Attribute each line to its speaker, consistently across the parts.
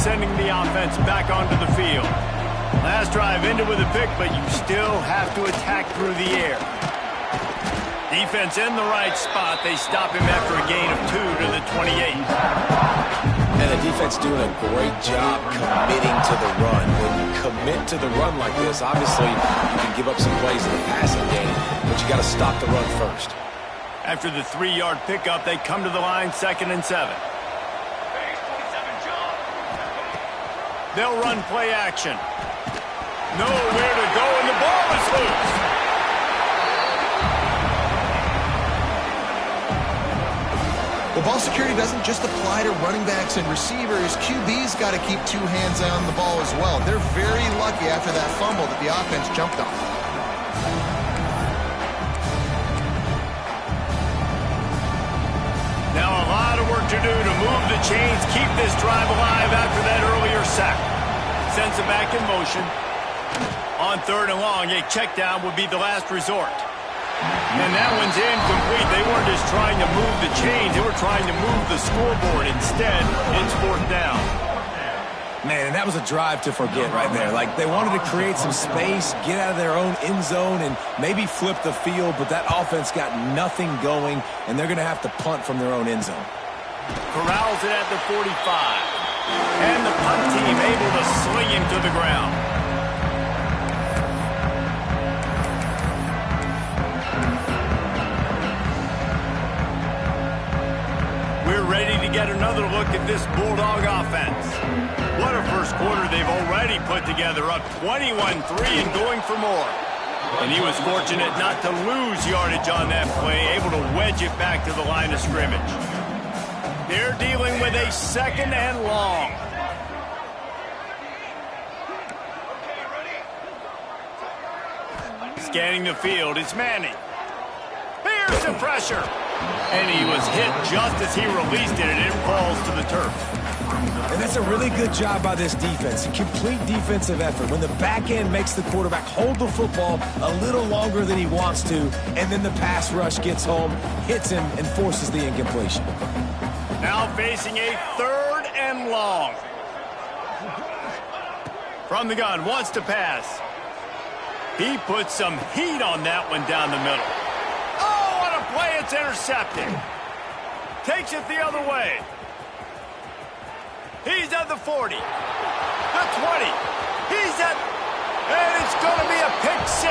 Speaker 1: sending the offense back onto the field. Last drive ended with a pick, but you still have to attack through the air. Defense in the right spot. They stop him after a gain of 2 to the 28.
Speaker 2: And the defense doing a great job committing to the run. When you commit to the run like this, obviously you can give up some plays in the passing game, but you got to stop the run first.
Speaker 1: After the 3-yard pickup, they come to the line, 2nd and 7. They'll run play action. Nowhere to go, and the ball is loose.
Speaker 3: The ball security doesn't just apply to running backs and receivers. QB's got to keep 2 hands on the ball as well. They're very lucky after that fumble that the offense jumped on.
Speaker 1: Now a lot of work to do to move the chains, keep this drive alive after that earlier sack. Sends it back in motion. On 3rd and long, a check down would be the last resort. And that one's incomplete. They weren't just trying to move the chains. They were trying to move the scoreboard. Instead, it's 4th down.
Speaker 2: Man, and that was a drive to forget right there. Like, they wanted to create some space, get out of their own end zone, and maybe flip the field, but that offense got nothing going, and they're going to have to punt from their own end zone.
Speaker 1: Corrals it at the 45. And the punt team able to sling him to the ground. We're ready to get another look at this Bulldog offense. What a first quarter they've already put together, up 21-3 and going for more. And he was fortunate not to lose yardage on that play, able to wedge it back to the line of scrimmage. They're dealing with a 2nd and long. Scanning the field, it's Manning. Here's the pressure. And he was hit just as he released it, and it falls to the turf.
Speaker 2: And that's a really good job by this defense. A complete defensive effort. When the back end makes the quarterback hold the football a little longer than he wants to, and then the pass rush gets home, hits him, and forces the incompletion.
Speaker 1: Now facing a 3rd and long. From the gun, wants to pass. He puts some heat on that one down the middle. Oh, what a play, it's intercepted. Takes it the other way. He's at the 40, the 20. He's at, and it's going to be a pick 6.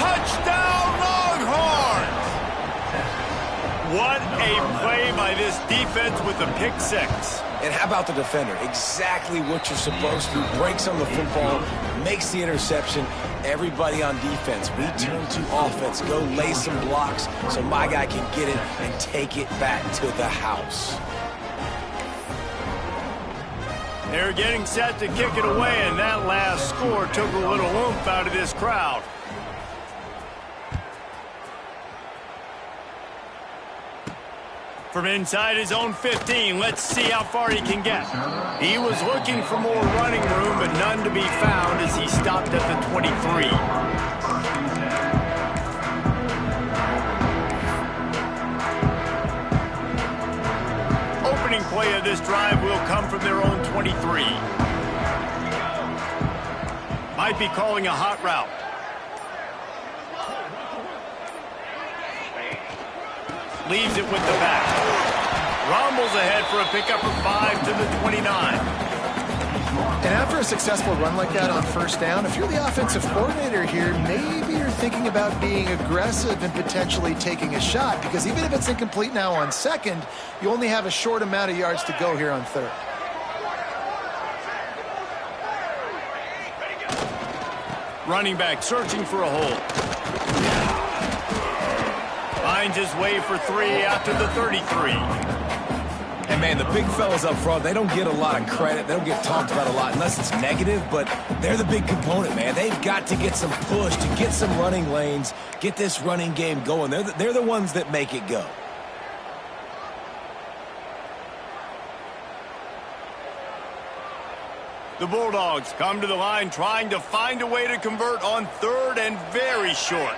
Speaker 1: Touchdown, Longhorns! What a play by this defense with the pick 6.
Speaker 2: And how about the defender? Exactly what you're supposed to. Breaks on the football, makes the interception. Everybody on defense, we turn to offense. Go lay some blocks so my guy can get it and take it back to the house.
Speaker 1: They're getting set to kick it away, and that last score took a little oomph out of this crowd. From inside his own 15, let's see how far he can get. He was looking for more running room, but none to be found as he stopped at the 23. Opening play of this drive will come from their own 23. Might be calling a hot route. Leaves it with the back. Rumbles ahead for a pickup of 5 to the 29.
Speaker 3: And after a successful run like that on 1st down, if you're the offensive coordinator here, maybe you're thinking about being aggressive and potentially taking a shot, because even if it's incomplete now on 2nd, you only have a short amount of yards to go here on 3rd.
Speaker 1: Running back searching for a hole. Finds his way for 3 after the 33.
Speaker 2: And, man, the big fellas up front, they don't get a lot of credit. They don't get talked about a lot unless it's negative, but they're the big component, man. They've got to get some push, to get some running lanes, get this running game going. They're the ones that make it go.
Speaker 1: The Bulldogs come to the line trying to find a way to convert on 3rd and very short.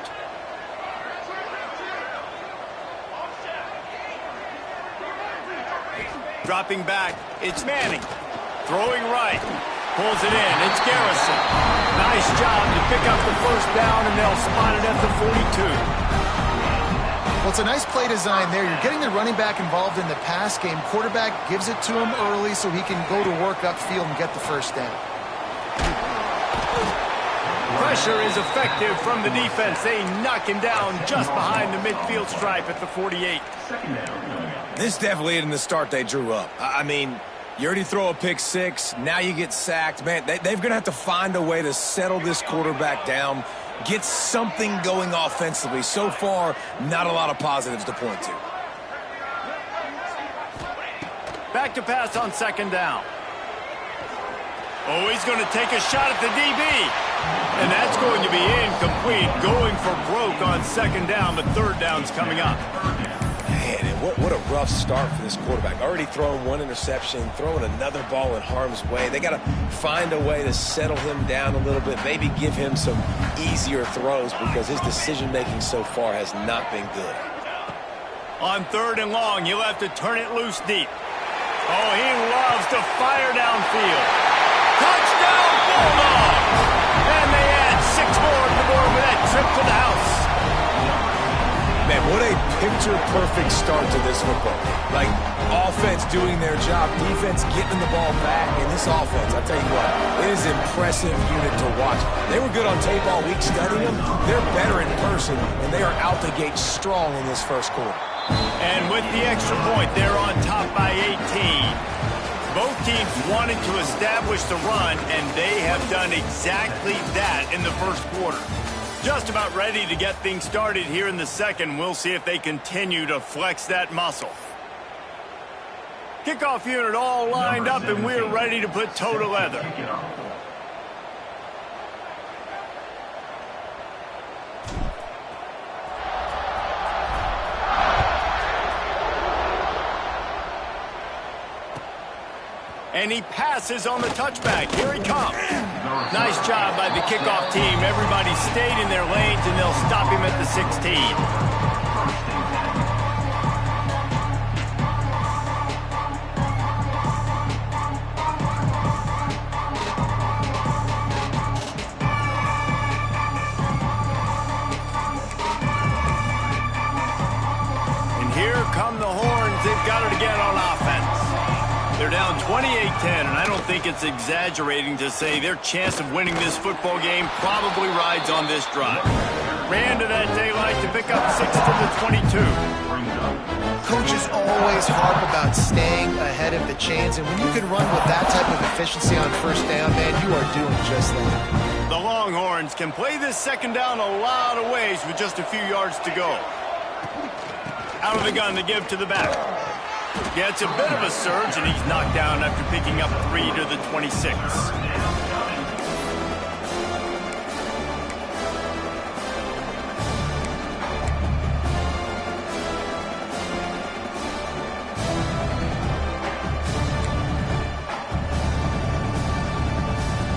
Speaker 1: Dropping back, it's Manning. Throwing right. Pulls it in. It's Garrison. Nice job to pick up the first down, and they'll spot it at the 42.
Speaker 3: Well, it's a nice play design there. You're getting the running back involved in the pass game. Quarterback gives it to him early so he can go to work upfield and get the first down.
Speaker 1: Pressure is effective from the defense. They knock him down just behind the midfield stripe at the 48.
Speaker 2: This definitely isn't the start they drew up. I mean, you already throw a pick six, now you get sacked. Man, they're going to have to find a way to settle this quarterback down, get something going offensively. So far, not a lot of positives to point to.
Speaker 1: Back to pass on second down. Oh, he's going to take a shot at the DB. And that's going to be incomplete. Going for broke on second down, but third down's coming up.
Speaker 2: Man, and what a rough start for this quarterback. Already throwing one interception, throwing another ball in harm's way. They got to find a way to settle him down a little bit, maybe give him some easier throws because his decision-making so far has not been good.
Speaker 1: On third and long, he'll have to turn it loose deep. Oh, he loves to fire downfield. Touchdown, Bulldogs! And they add 6 more to the board with that trip to the house.
Speaker 2: Man, what a picture-perfect start to this football game. Like, offense doing their job, defense getting the ball back, and this offense, I tell you what, it is an impressive unit to watch. They were good on tape all week studying them. They're better in person, and they are out the gate strong in this first quarter.
Speaker 1: And with the extra point, they're on top by 18. Both teams wanted to establish the run, and they have done exactly that in the first quarter. Just about ready to get things started here in the second. We'll see if they continue to flex that muscle. Kickoff unit all lined up, and we're ready to put toe to leather. And he passes on the touchback. Here he comes. Nice job by the kickoff team. Everybody stayed in their lanes, and they'll stop him at the 16. And here come the horns. They've got it again on offense. They're down 28-10, and I don't think it's exaggerating to say their chance of winning this football game probably rides on this drive. Ran to that daylight to pick up 6 to the 22.
Speaker 3: Coaches always harp about staying ahead of the chains, and when you can run with that type of efficiency on first down, man, you are doing just that.
Speaker 1: The Longhorns can play this second down a lot of ways with just a few yards to go. Out of the gun to give to the back. Gets a bit of a surge, and he's knocked down after picking up 3 to the 26.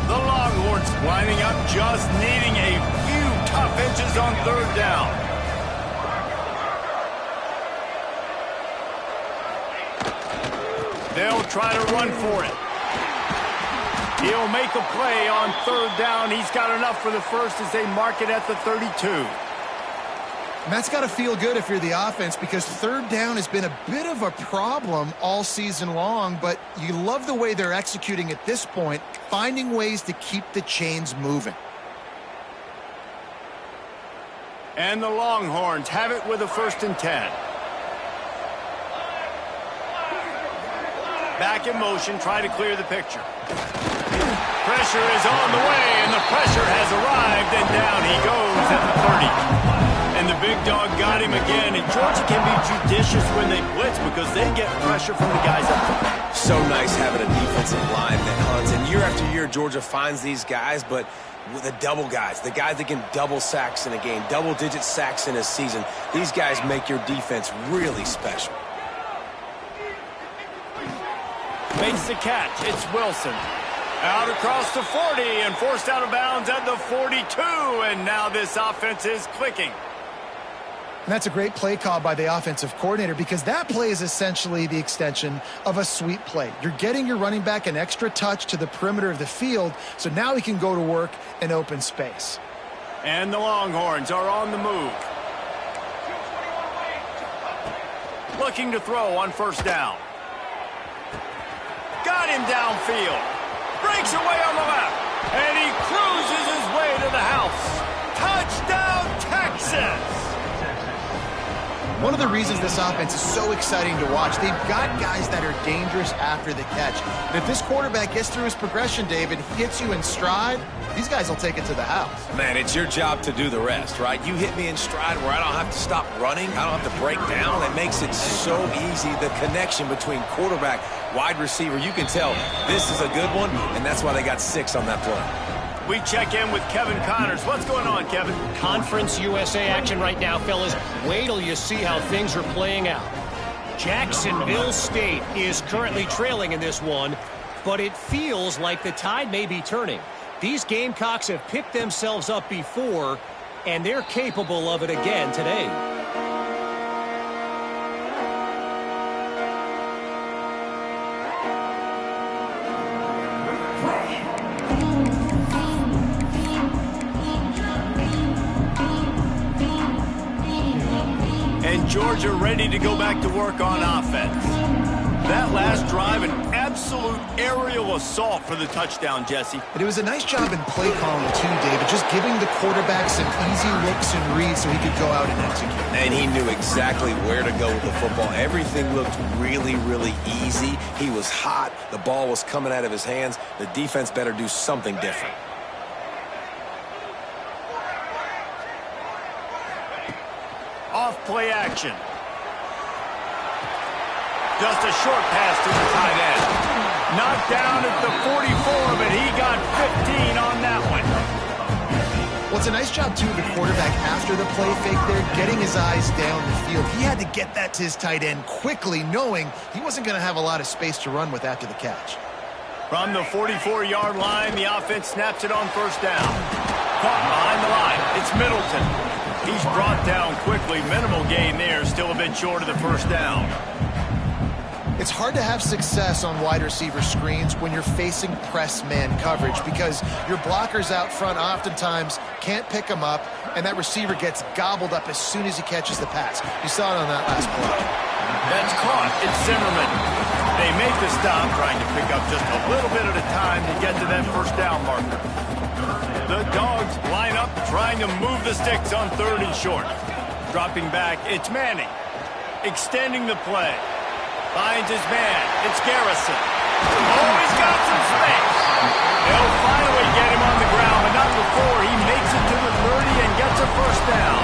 Speaker 1: The Longhorns lining up, just needing a few tough inches on third down. They'll try to run for it. He'll make a play on third down. He's got enough for the first as they mark it at the 32.
Speaker 3: And that's got to feel good if you're the offense, because third down has been a bit of a problem all season long, but you love the way they're executing at this point, finding ways to keep the chains moving.
Speaker 1: And the Longhorns have it with a 1st and 10. Back in motion, try to clear the picture. Pressure is on the way, and the pressure has arrived, and down he goes at the 30. And the big dog got him again, and Georgia can be judicious when they blitz because they get pressure from the guys up front.
Speaker 2: So nice having a defensive line that hunts, and year after year, Georgia finds these guys, but with the double guys, the guys that can double sacks in a game, double-digit sacks in a season, these guys make your defense really special.
Speaker 1: Makes the catch. It's Wilson. Out across the 40 and forced out of bounds at the 42. And now this offense is clicking.
Speaker 3: And that's a great play call by the offensive coordinator because that play is essentially the extension of a sweep play. You're getting your running back an extra touch to the perimeter of the field, so now he can go to work in open space.
Speaker 1: And the Longhorns are on the move. Looking to throw on first down. Got him downfield. Breaks away on the left. And he cruises his way to the house. Touchdown, Texas!
Speaker 3: One of the reasons this offense is so exciting to watch, they've got guys that are dangerous after the catch. And if this quarterback gets through his progression, David, hits you in stride, these guys will take it to the house.
Speaker 2: Man, it's your job to do the rest, right? You hit me in stride where I don't have to stop running. I don't have to break down. It makes it so easy. The connection between quarterback, wide receiver, you can tell this is a good one, and that's why they got 6 on that play.
Speaker 1: We check in with Kevin Connors. What's going on, Kevin?
Speaker 4: Conference USA action right now, fellas. Wait till you see how things are playing out. Jacksonville State is currently trailing in this one, but it feels like the tide may be turning. These Gamecocks have picked themselves up before, and they're capable of it again today.
Speaker 1: Georgia ready to go back to work on offense. That last drive, an absolute aerial assault for the touchdown, Jesse.
Speaker 3: And it was a nice job in play calling, too, David, just giving the quarterback some easy looks and reads so he could go out and execute.
Speaker 2: And he knew exactly where to go with the football. Everything looked really, really easy. He was hot. The ball was coming out of his hands. The defense better do something different.
Speaker 1: Off play action. Just a short pass to the tight end. Knocked down at the 44, but he got 15 on that one.
Speaker 3: Well, it's a nice job, too, the quarterback after the play fake there, getting his eyes down the field. He had to get that to his tight end quickly, knowing he wasn't going to have a lot of space to run with after the catch.
Speaker 1: From the 44-yard line, the offense snaps it on first down. Caught behind the line. It's Middleton. He's brought down quickly. Minimal gain there. Still a bit short of the first down.
Speaker 3: It's hard to have success on wide receiver screens when you're facing press man coverage because your blockers out front oftentimes can't pick them up, and that receiver gets gobbled up as soon as he catches the pass. You saw it on that last play.
Speaker 1: That's caught. It's Zimmerman. They make the stop, trying to pick up just a little bit at a time to get to that first down marker. The Dogs line up, trying to move the sticks on 3rd and short. Dropping back, it's Manning. Extending the play. Finds his man. It's Garrison. Oh, he's got some space. They'll finally get him on the ground, but not before he makes it to the 30 and gets a first down.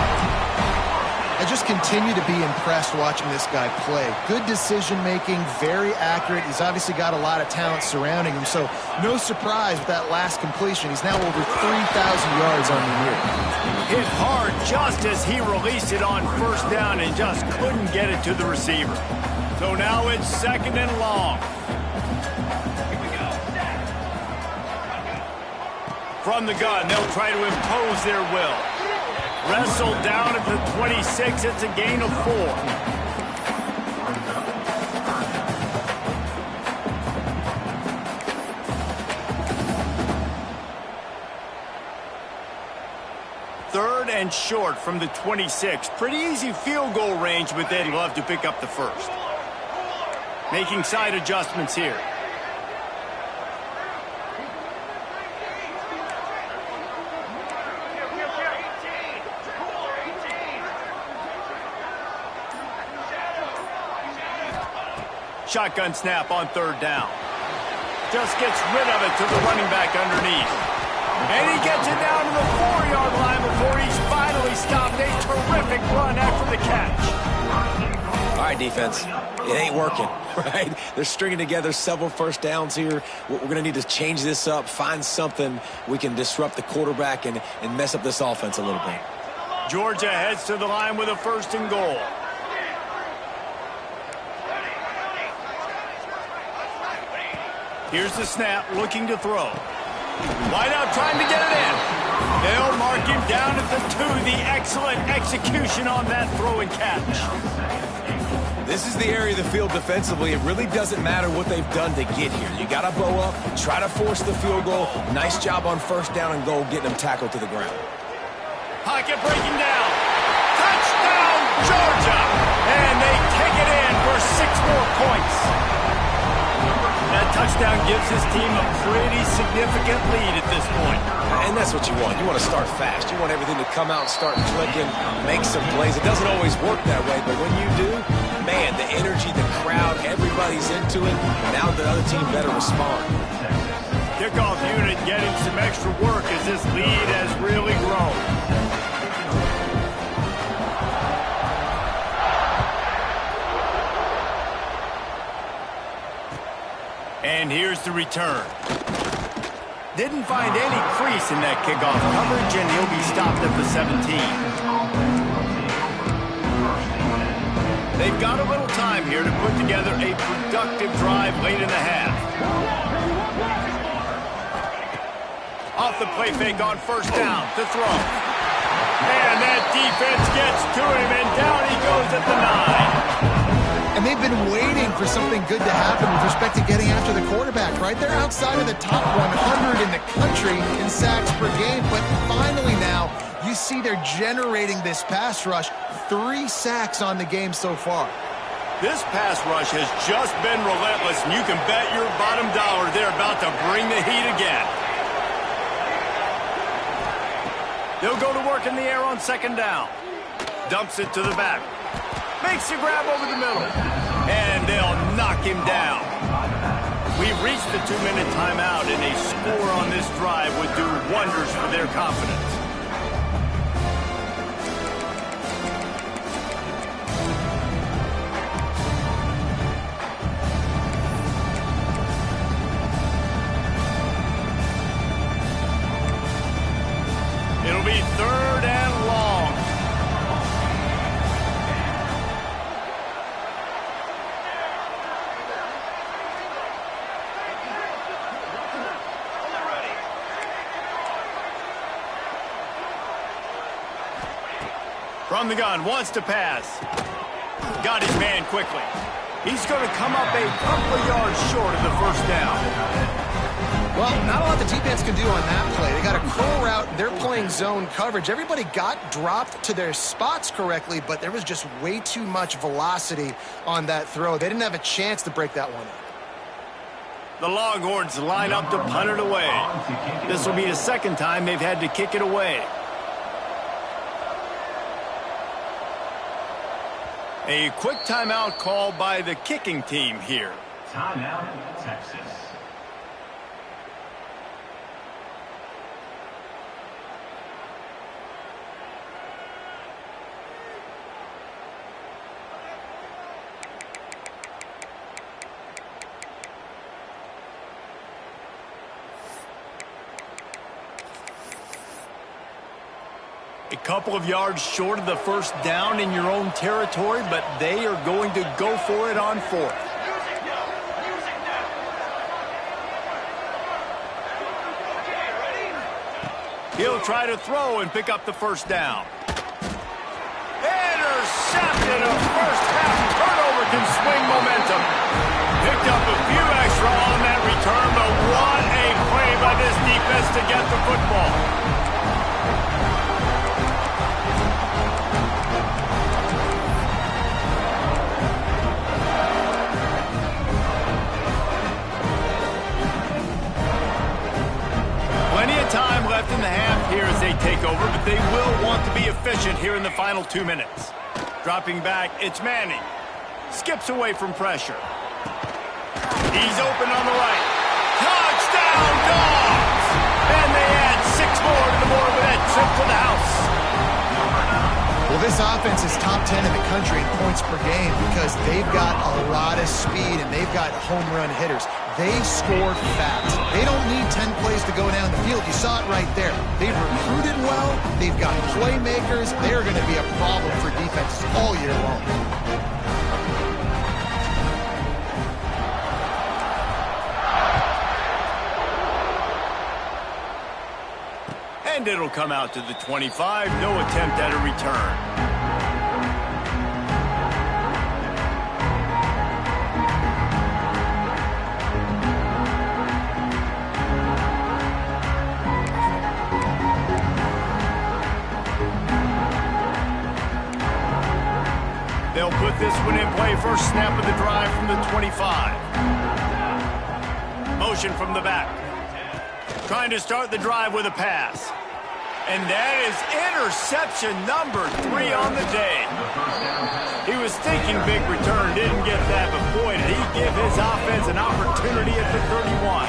Speaker 3: I just continue to be impressed watching this guy play. Good decision-making, very accurate. He's obviously got a lot of talent surrounding him, so no surprise with that last completion. He's now over 3,000 yards on the year.
Speaker 1: Hit hard just as he released it on first down and just couldn't get it to the receiver. So now it's 2nd and long. From the gun, they'll try to impose their will. Wrestled down at the 26. It's a gain of 4. Third and short from the 26. Pretty easy field goal range, but they'd love to pick up the first. Making side adjustments here. Shotgun snap on 3rd down. Just gets rid of it to the running back underneath. And he gets it down to the 4-yard line before he's finally stopped. A terrific run after the catch.
Speaker 2: All right, defense. It ain't working, right? They're stringing together several first downs here. We're going to need to change this up, find something we can disrupt the quarterback and mess up this offense a little bit.
Speaker 1: Georgia heads to the line with a 1st and goal. Here's the snap, looking to throw. Wide out, trying to get it in. They'll mark him down at the 2. The excellent execution on that throw and catch.
Speaker 2: This is the area of the field defensively. It really doesn't matter what they've done to get here. You got to bow up, try to force the field goal. Nice job on first down and goal, getting them tackled to the ground.
Speaker 1: Pocket breaking down. Touchdown, Georgia! And they take it in for 6 more points. That touchdown gives his team a pretty significant lead at this point.
Speaker 2: And that's what you want. You want to start fast. You want everything to come out and start clicking, make some plays. It doesn't always work that way, but when you do, man, the energy, the crowd, everybody's into it. Now the other team better respond.
Speaker 1: Kickoff unit getting some extra work as this lead has really grown. And here's the return. Didn't find any crease in that kickoff coverage, and he'll be stopped at the 17. They've got a little time here to put together a productive drive late in the half. Off the play fake on first down to throw. And that defense gets to him, and down he goes at the 9.
Speaker 3: And they've been waiting for something good to happen with respect to getting after the quarterback, right? They're outside of the top 100 in the country in sacks per game, but finally now you see they're generating this pass rush. 3 sacks on the game so far.
Speaker 1: This pass rush has just been relentless, and you can bet your bottom dollar they're about to bring the heat again. They'll go to work in the air on second down. Dumps it to the back. Makes the grab over the middle. And they'll knock him down. We've reached the 2-minute timeout, and a score on this drive would do wonders for their confidence. It'll be 3rd and long. From the gun, wants to pass. Got his man quickly. He's going to come up a couple of yards short of the first down.
Speaker 3: Well, not a lot the defense can do on that play. They got a curl route. They're playing zone coverage. Everybody got dropped to their spots correctly, but there was just way too much velocity on that throw. They didn't have a chance to break that one up.
Speaker 1: The Longhorns line up to punt it away. This will be the second time they've had to kick it away. A quick timeout called by the kicking team here.
Speaker 5: Timeout, Texas.
Speaker 1: A couple of yards short of the first down in your own territory, but they are going to go for it on 4th. He'll try to throw and pick up the first down. Intercepted. A first-half turnover can swing momentum. Picked up a few extra on that return, but what a play by this defense to get the football. Time left in the half here as they take over, but they will want to be efficient here in the final 2 minutes. Dropping back, it's Manning. Skips away from pressure. He's open on the right. Touchdown, Dogs! And they add 6 more to the board with that trip to the house.
Speaker 3: Well, this offense is top 10 in the country in points per game because they've got a lot of speed and they've got home run hitters. They score fast. They don't need 10 plays to go down the field. You saw it right there. They've recruited well. They've got playmakers. They're going to be a problem for defenses all year long.
Speaker 1: And it'll come out to the 25. No attempt at a return. They'll put this one in play. First snap of the drive from the 25. Motion from the back. Trying to start the drive with a pass. And that is interception number 3 on the day. He was thinking big return, didn't get that, but boy, did he give his offense an opportunity at the 31.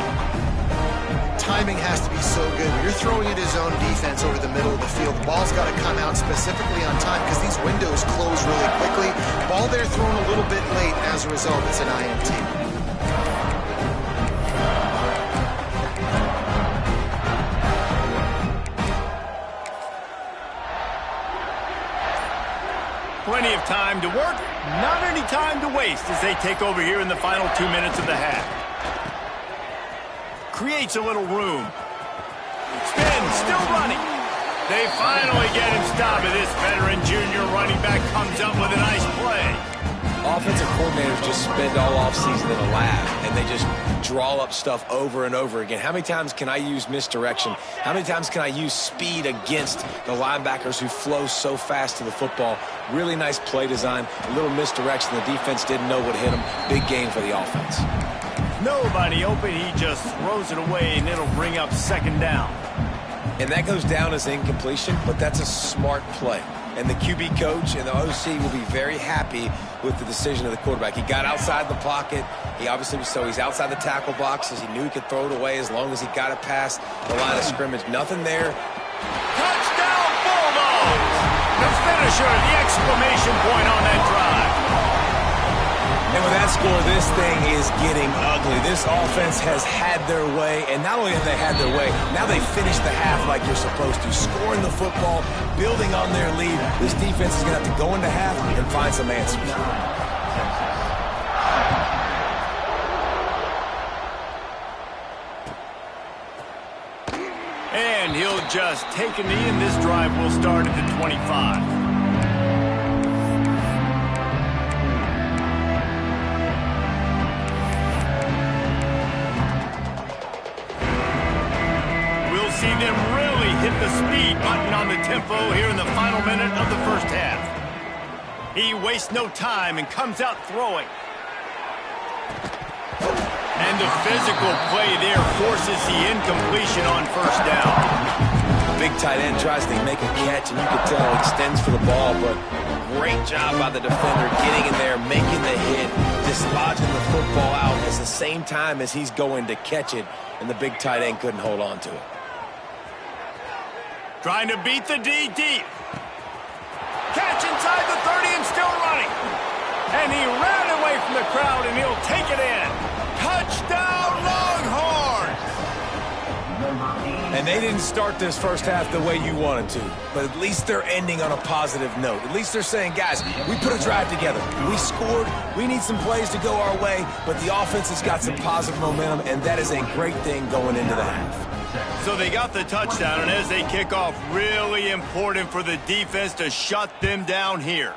Speaker 3: Timing has to be so good. When you're throwing at his own defense over the middle of the field, the ball's got to come out specifically on time because these windows close really quickly. Ball there thrown a little bit late. As a result, it's an INT.
Speaker 1: Plenty of time to work, not any time to waste as they take over here in the final 2 minutes of the half. Creates a little room. Spin, still running. They finally get him stopped, and this veteran junior running back comes up with a nice play.
Speaker 2: Offensive coordinators just spend all offseason in a lab, and they just draw up stuff over and over again. How many times can I use misdirection? How many times can I use speed against the linebackers who flow so fast to the football? Really nice play design, a little misdirection. The defense didn't know what hit them. Big game for the offense.
Speaker 1: Nobody open, he just throws it away, and it'll bring up second down.
Speaker 2: And that goes down as incompletion, but that's a smart play. And the QB coach and the OC will be very happy with the decision of the quarterback. He got outside the pocket. He obviously was he's outside the tackle boxes. He knew he could throw it away as long as he got it past the line of scrimmage. Nothing there.
Speaker 1: Touchdown, Bulldogs! The finisher, the exclamation point on that drive.
Speaker 2: And with that score, this thing is getting ugly. This offense has had their way, and not only have they had their way, now they finish the half like you're supposed to, scoring the football, building on their lead. This defense is going to have to go into half and find some answers.
Speaker 1: And he'll just take a knee, and this drive will start at the 25. See them really hit the speed button on the tempo here in the final minute of the first half. He wastes no time and comes out throwing. And the physical play there forces the incompletion on first down.
Speaker 2: The big tight end tries to make a catch, and you can tell he extends for the ball, but great job by the defender getting in there, making the hit, dislodging the football out at the same time as he's going to catch it, and the big tight end couldn't hold on to it.
Speaker 1: Trying to beat the D deep. Catch inside the 30 and still running. And he ran away from the crowd, and he'll take it in. Touchdown, Longhorns!
Speaker 2: And they didn't start this first half the way you wanted to, but at least they're ending on a positive note. At least they're saying, guys, we put a drive together. We scored. We need some plays to go our way, but the offense has got some positive momentum, and that is a great thing going into the half.
Speaker 1: So they got the touchdown, and as they kick off, really important for the defense to shut them down here.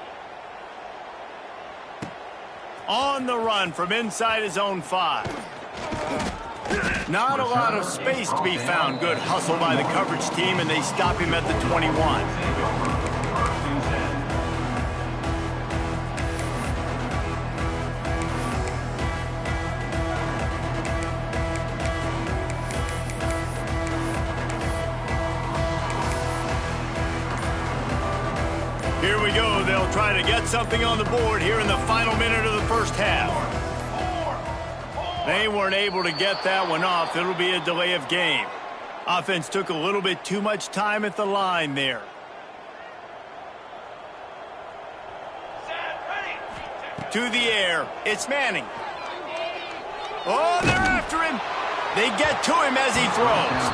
Speaker 1: On the run from inside his own 5. Not a lot of space to be found. Good hustle by the coverage team, and they stop him at the 21. Here we go. They'll try to get something on the board here in the final minute of the first half. They weren't able to get that one off. It'll be a delay of game. Offense took a little bit too much time at the line there. To the air. It's Manning. Oh, they're after him. They get to him as he throws.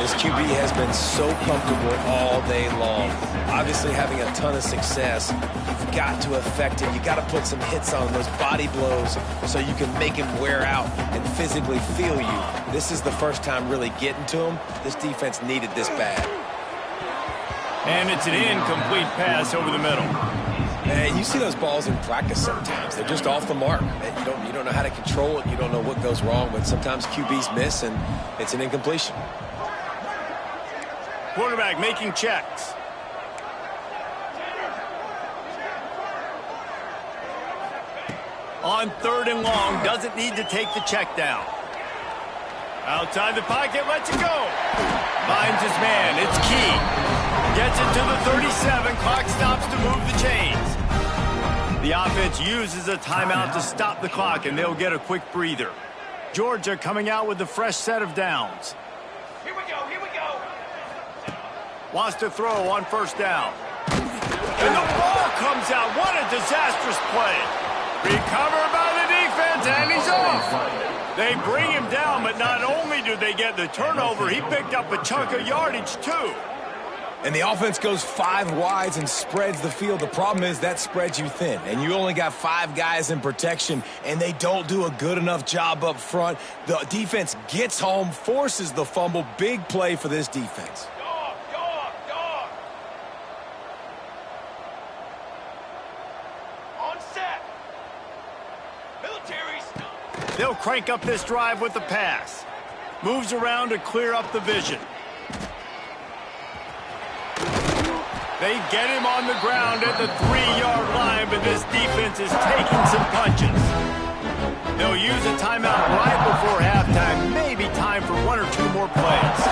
Speaker 2: This QB has been so comfortable all day long. Obviously having a ton of success. You've got to affect him. You've got to put some hits on those body blows so you can make him wear out and physically feel you. This is the first time really getting to him. This defense needed this bad.
Speaker 1: And it's an incomplete pass over the middle.
Speaker 2: And you see those balls in practice sometimes. They're just off the mark. You don't know how to control it. You don't know what goes wrong, but sometimes QBs miss, and it's an incompletion.
Speaker 1: Quarterback making checks. On 3rd and long, doesn't need to take the check down. Outside the pocket, lets it go. Finds his man, it's Key. Gets it to the 37, clock stops to move the chains. The offense uses a timeout to stop the clock, and they'll get a quick breather. Georgia coming out with a fresh set of downs.
Speaker 6: Here we go.
Speaker 1: Wants to throw on 1st down. And the ball comes out. What a disastrous play. Recovered by the defense, and he's off. They bring him down, but not only do they get the turnover, he picked up a chunk of yardage, too.
Speaker 2: And the offense goes 5 wides and spreads the field. The problem is that spreads you thin, and you only got 5 guys in protection, and they don't do a good enough job up front. The defense gets home, forces the fumble. Big play for this defense.
Speaker 6: Dog. On set. Militaries.
Speaker 1: They'll crank up this drive with the pass. Moves around to clear up the vision. They get him on the ground at the 3-yard line, but this defense is taking some punches. They'll use a timeout right before halftime. Maybe time for 1 or 2 more plays.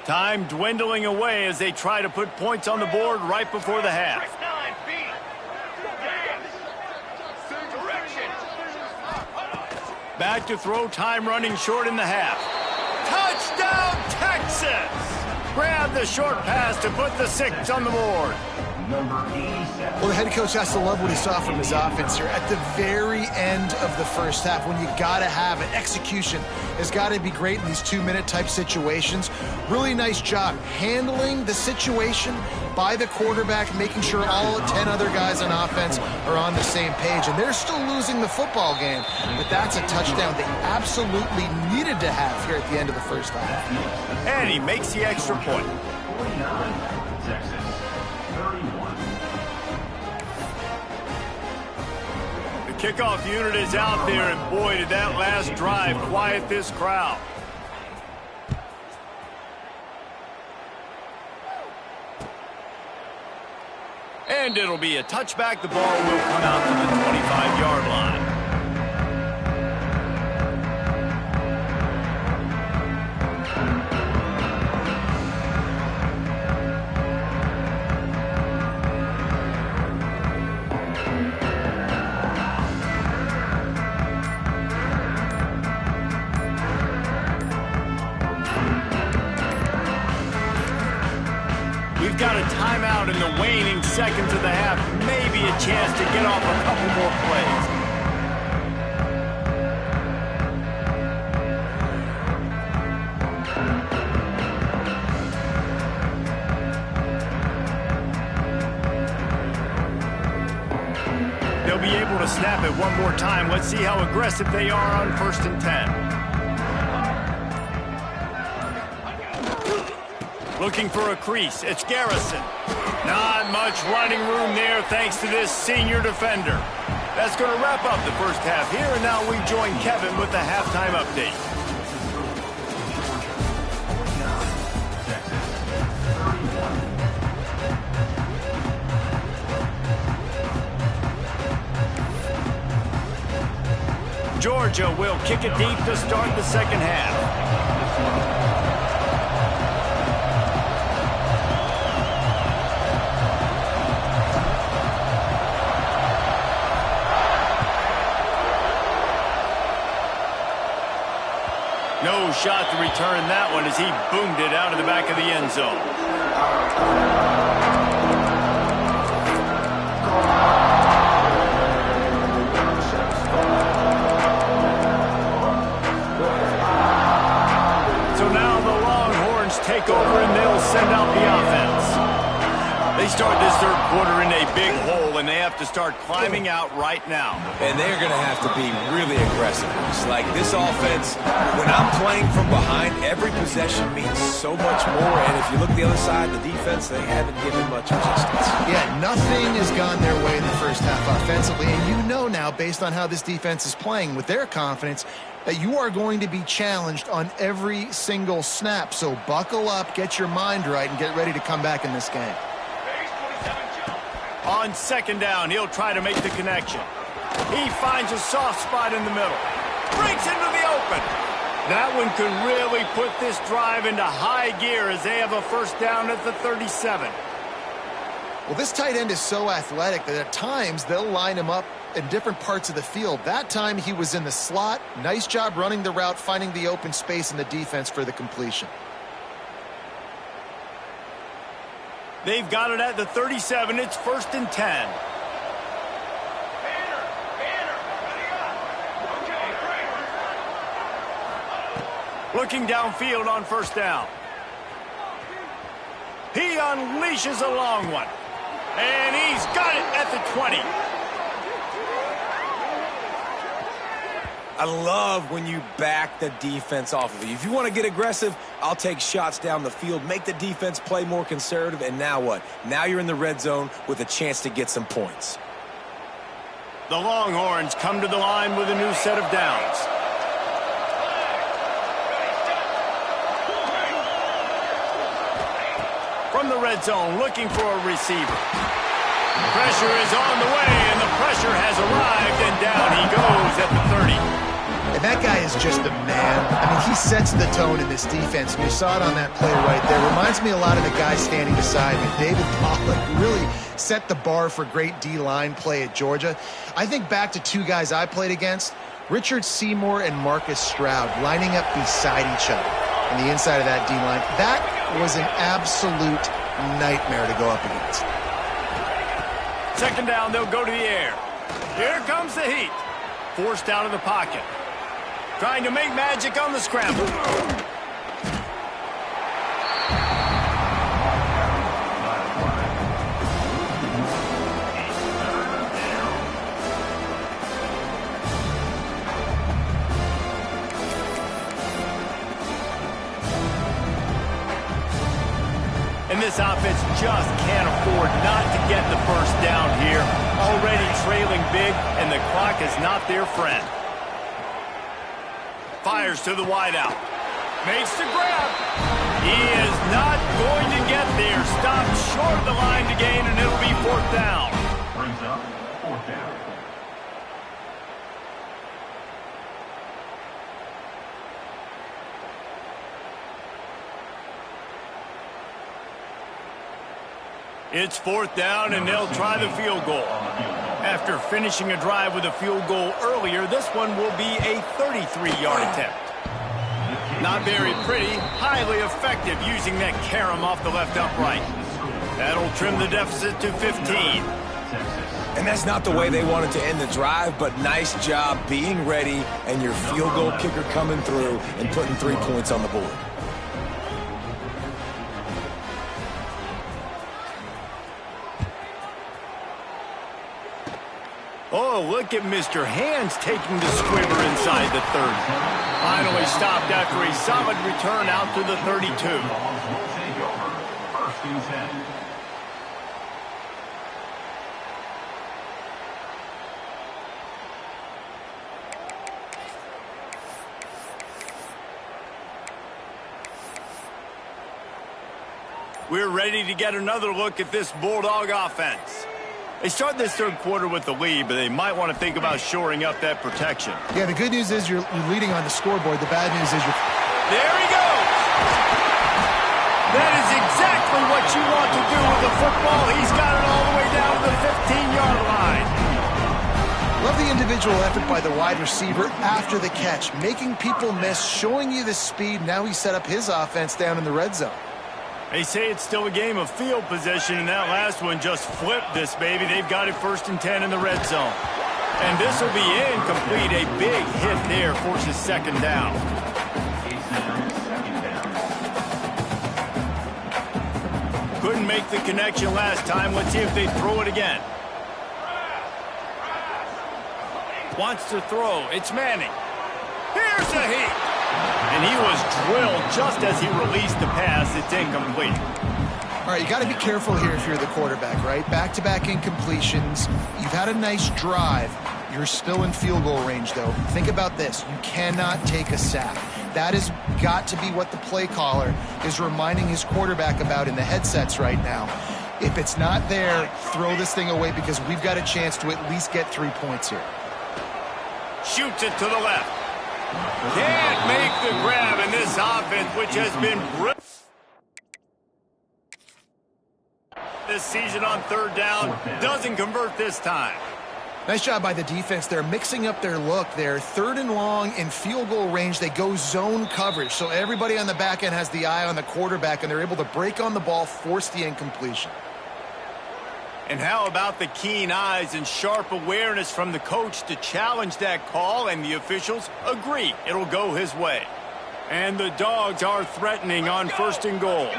Speaker 1: Time dwindling away as they try to put points on the board right before the half. Back to throw, time running short in the half. Touchdown, Texas! Grab the short pass to put the 6 on the board.
Speaker 3: Well, the head coach has to love what he saw from his offense here at the very end of the first half when you got to have it. Execution has got to be great in these 2-minute type situations. Really nice job handling the situation by the quarterback, making sure all 10 other guys on offense are on the same page. And they're still losing the football game, but that's a touchdown they absolutely needed to have here at the end of the first half.
Speaker 1: And he makes the extra point.
Speaker 5: 49, Texas, 31.
Speaker 1: The kickoff unit is out there, and boy, did that last drive quiet this crowd. And it'll be a touchback. The ball will come out to the 25-yard line. We've got a timeout in the waning seconds of the half. Maybe a chance to get off a couple more plays. They'll be able to snap it one more time. Let's see how aggressive they are on 1st and 10. Looking for a crease. It's Garrison. Not much running room there thanks to this senior defender. That's going to wrap up the first half here, and now we join Kevin with the halftime update. Georgia will kick it deep to start the second half. No shot to return that one as he boomed it out of the back of the end zone. They start this third quarter in a big hole, and they have to start climbing out right now.
Speaker 2: And they're going to have to be really aggressive. It's like this offense, when I'm playing from behind, every possession means so much more. And if you look the other side, the defense, they haven't given much resistance.
Speaker 3: Yeah, nothing has gone their way in the first half offensively. And you know now, based on how this defense is playing with their confidence, that you are going to be challenged on every single snap. So buckle up, get your mind right, and get ready to come back in this game.
Speaker 1: On second down, he'll try to make the connection. He finds a soft spot in the middle. Breaks into the open. That one could really put this drive into high gear as they have a first down at the 37.
Speaker 3: Well, this tight end is so athletic that at times they'll line him up in different parts of the field. That time he was in the slot. Nice job running the route, finding the open space in the defense for the completion.
Speaker 1: They've got it at the 37. It's 1st and 10.
Speaker 6: Banner, ready up. Okay, great.
Speaker 1: Looking downfield on first down. He unleashes a long one. And he's got it at the 20.
Speaker 2: I love when you back the defense off of you. If you want to get aggressive, I'll take shots down the field, make the defense play more conservative, and now what? Now you're in the red zone with a chance to get some points.
Speaker 1: The Longhorns come to the line with a new set of downs. From the red zone, looking for a receiver. Pressure is on the way, and the pressure has arrived, and down he goes at the 30.
Speaker 3: And that guy is just a man. I mean, he sets the tone in this defense. And you saw it on that play right there. Reminds me a lot of the guy standing beside me, David Pollack, who really set the bar for great D-line play at Georgia. I think back to two guys I played against, Richard Seymour and Marcus Stroud, lining up beside each other on the inside of that D-line. That was an absolute nightmare to go up against.
Speaker 1: Second down, they'll go to the air. Here comes the heat. Forced out of the pocket. Trying to make magic on the scramble. And this offense just can't afford not to get the first down here. Already trailing big, and the clock is not their friend. Fires to the wideout. Makes the grab. He is not going to get there. Stopped short of the line to gain, and it'll be 4th down.
Speaker 5: Brings up 4th down.
Speaker 1: It's 4th down, and they'll try the field goal. After finishing a drive with a field goal earlier, this one will be a 33-yard attempt. Not very pretty, highly effective using that carom off the left upright. That'll trim the deficit to 15.
Speaker 2: And that's not the way they wanted to end the drive, but nice job being ready and your field goal kicker coming through and putting 3 points on the board.
Speaker 1: Oh, look at Mr. Hands taking the squibber inside the 30. Finally stopped after a solid return out to the 32.
Speaker 5: Take over. 1st and 10.
Speaker 1: We're ready to get another look at this Bulldog offense. They start this third quarter with the lead, but they might want to think about shoring up that protection.
Speaker 3: Yeah, the good news is you're leading on the scoreboard. The bad news is you're...
Speaker 1: There he goes! That is exactly what you want to do with the football. He's got it all the way down to the 15-yard line.
Speaker 3: Love the individual effort by the wide receiver after the catch, making people miss, showing you the speed. Now he set up his offense down in the red zone.
Speaker 1: They say it's still a game of field position, and that last one just flipped this baby. They've got it 1st and 10 in the red zone. And this will be incomplete. A big hit there forces 2nd down. Couldn't make the connection last time. Let's see if they throw it again. Wants to throw. It's Manning. Here's a heat. And he was drilled just as he released the pass. It's incomplete.
Speaker 3: All right, you got to be careful here if you're the quarterback, right? Back-to-back incompletions. You've had a nice drive. You're still in field goal range, though. Think about this. You cannot take a sack. That has got to be what the play caller is reminding his quarterback about in the headsets right now. If it's not there, throw this thing away because we've got a chance to at least get 3 points here.
Speaker 1: Shoots it to the left. Can't make the grab in this offense, which has been brilliant this season on third down. Doesn't convert this time.
Speaker 3: Nice job by the defense. They're mixing up their look. They're 3rd and long in field goal range. They go zone coverage. So everybody on the back end has the eye on the quarterback, and they're able to break on the ball, force the incompletion.
Speaker 1: And how about the keen eyes and sharp awareness from the coach to challenge that call, and the officials agree it'll go his way. And the Dogs are threatening on 1st and goal.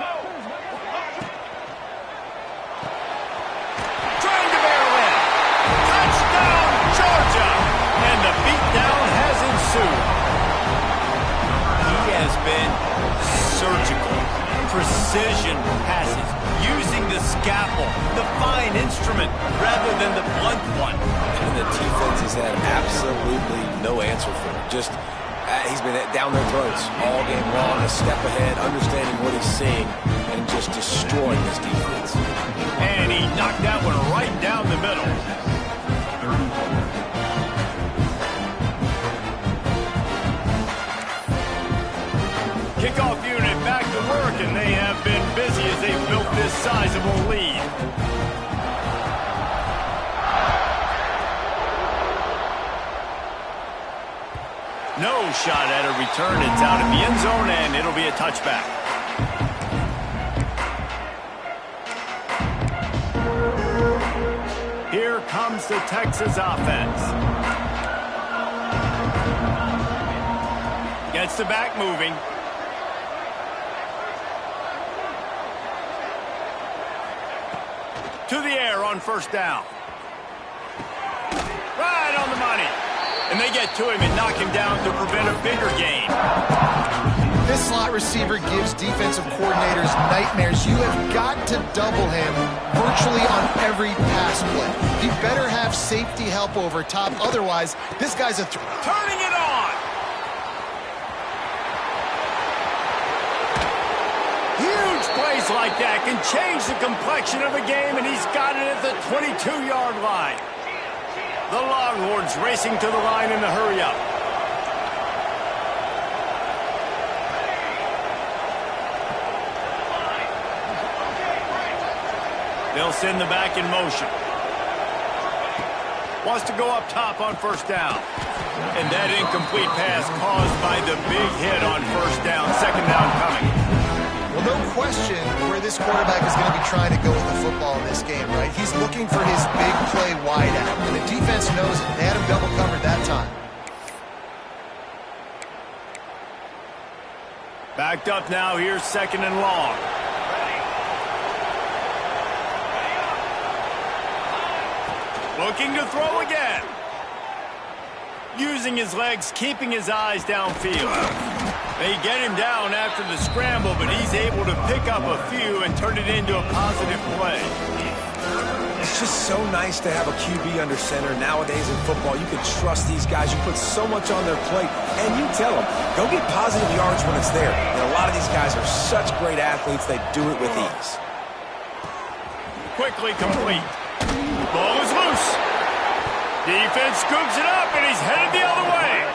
Speaker 1: Trying to barrel in. Touchdown, Georgia! And the beatdown has ensued. He has been surgical. Precision passes. Using the scalpel, the fine instrument, rather than the blunt one.
Speaker 2: And the defense has had absolutely no answer for him. Just, he's been down their throats all game long, a step ahead, understanding what he's seeing, and just destroying this defense.
Speaker 1: And he knocked that one right down the middle. Kickoff unit back to work, and they have been busy as they've built this sizable lead. No shot at a return. It's out of the end zone, and it'll be a touchback. Here comes the Texas offense. Gets the back moving. To the air on 1st down. Right on the money. And they get to him and knock him down to prevent a bigger gain.
Speaker 3: This slot receiver gives defensive coordinators nightmares. You have got to double him virtually on every pass play. He better have safety help over top. Otherwise, this guy's a
Speaker 1: turning it on. Huge plays like that can change the complexion of a game, and he's got it at the 22-yard line. The Longhorns racing to the line in the hurry-up. They'll send the back in motion. Wants to go up top on 1st down. And that incomplete pass caused by the big hit on 1st down. 2nd down coming.
Speaker 3: Well, no question where this quarterback is going to be trying to go with the football in this game, right? He's looking for his big play wide out, and the defense knows it. They had him double covered that time.
Speaker 1: Backed up now. Here's 2nd and long. Looking to throw again. Using his legs, keeping his eyes downfield. They get him down after the scramble, but he's able to pick up a few and turn it into a positive play.
Speaker 2: It's just so nice to have a QB under center. Nowadays in football, you can trust these guys. You put so much on their plate, and you tell them, go get positive yards when it's there. And a lot of these guys are such great athletes, they do it with ease.
Speaker 1: Quickly complete. Ball is loose. Defense scoops it up, and he's headed the other way.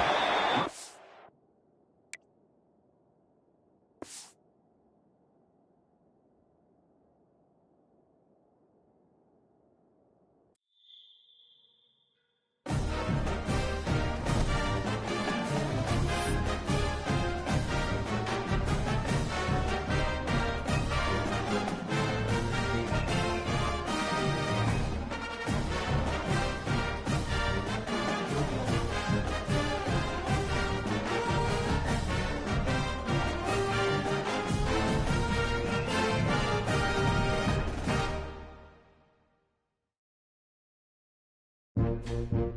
Speaker 3: it.